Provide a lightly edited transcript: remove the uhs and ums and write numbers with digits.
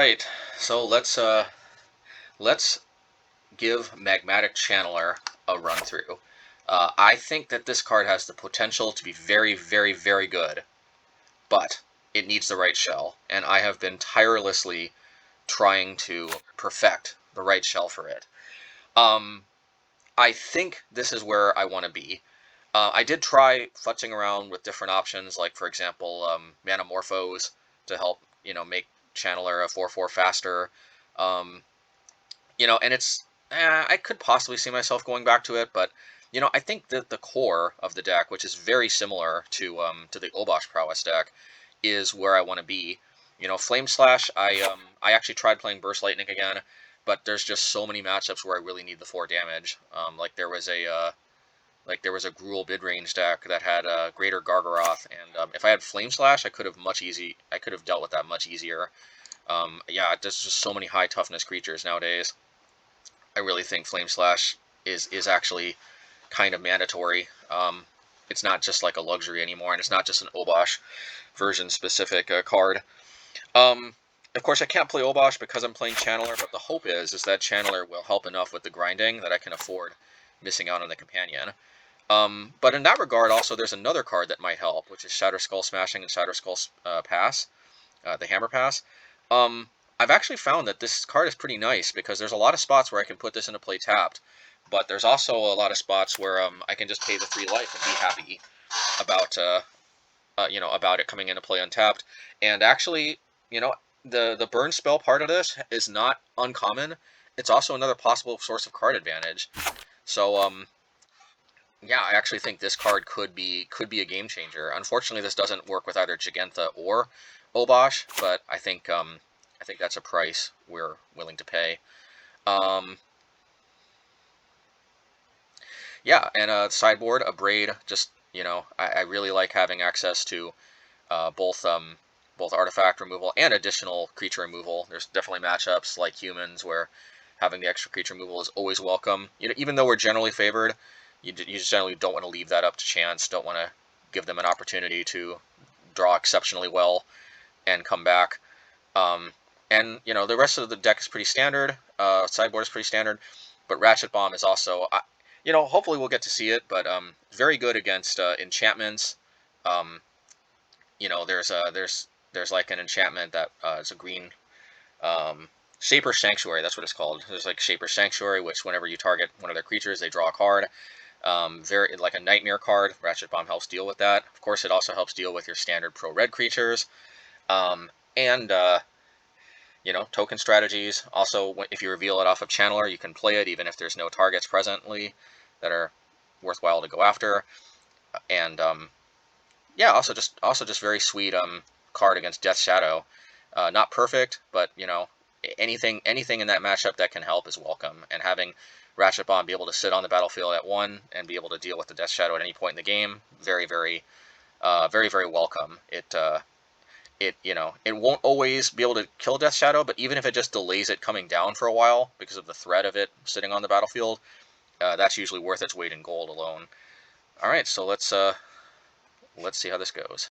right, so let's give Magmatic Channeler a run through. I think that this card has the potential to be very, very, very good, but it needs the right shell, and I have been tirelessly trying to perfect the right shell for it. I think this is where I want to be. I did try futzing around with different options, like for example, Manamorphose to help make Channeler a 4/4 faster. Um, and it's I could possibly see myself going back to it, but I think that the core of the deck, which is very similar to the Obosh Prowess deck, is where I want to be. Flame Slash. I actually tried playing Burst Lightning again, but there's just so many matchups where I really need the 4 damage. Like there was a Gruul mid range deck that had Greater Gargaroth, and if I had Flame Slash, I could have dealt with that much easier. Yeah, there's just so many high toughness creatures nowadays. I really think Flame Slash is actually kind of mandatory. It's not just like a luxury anymore, and it's not just an Obosh version specific card. Of course, I can't play Obosh because I'm playing Channeler, but the hope is that Channeler will help enough with the grinding that I can afford missing out on the companion. But in that regard, also, there's another card that might help, which is Shatter Skull Smashing and Shatter Skull Pass, the Hammer Pass. I've actually found that this card is pretty nice because there's a lot of spots where I can put this into play tapped, but there's also a lot of spots where I can just pay the 3 life and be happy about about it coming into play untapped. And actually, the burn spell part of this is not uncommon. It's also another possible source of card advantage. So yeah, I actually think this card could be a game changer. Unfortunately, this doesn't work with either Jegantha or Obosh, but I think that's a price we're willing to pay. Yeah, and sideboard, a Braid. Just I really like having access to both artifact removal and additional creature removal. There's definitely matchups like humans where having the extra creature removal is always welcome. Even though we're generally favored, you just generally don't want to leave that up to chance. Don't want to give them an opportunity to draw exceptionally well and come back. And the rest of the deck is pretty standard. Sideboard is pretty standard, but Ratchet Bomb is also, hopefully we'll get to see it, but very good against enchantments. There's like an enchantment that is a green Shaper Sanctuary. That's what it's called. There's like Shaper Sanctuary, which whenever you target one of their creatures, they draw a card. Very like a nightmare card. Ratchet Bomb helps deal with that. Of course, it also helps deal with your standard pro red creatures. And token strategies. Also, if you reveal it off of Channeler, you can play it even if there's no targets presently that are worthwhile to go after. And yeah, also just very sweet card against Death Shadow. Not perfect, but anything in that matchup that can help is welcome. And having Ratchet Bomb be able to sit on the battlefield at 1 and be able to deal with the Death Shadow at any point in the game, very, very, very, very welcome. It won't always be able to kill Death Shadow, but even if it just delays it coming down for a while because of the threat of it sitting on the battlefield, that's usually worth its weight in gold alone. All right, so let's see how this goes.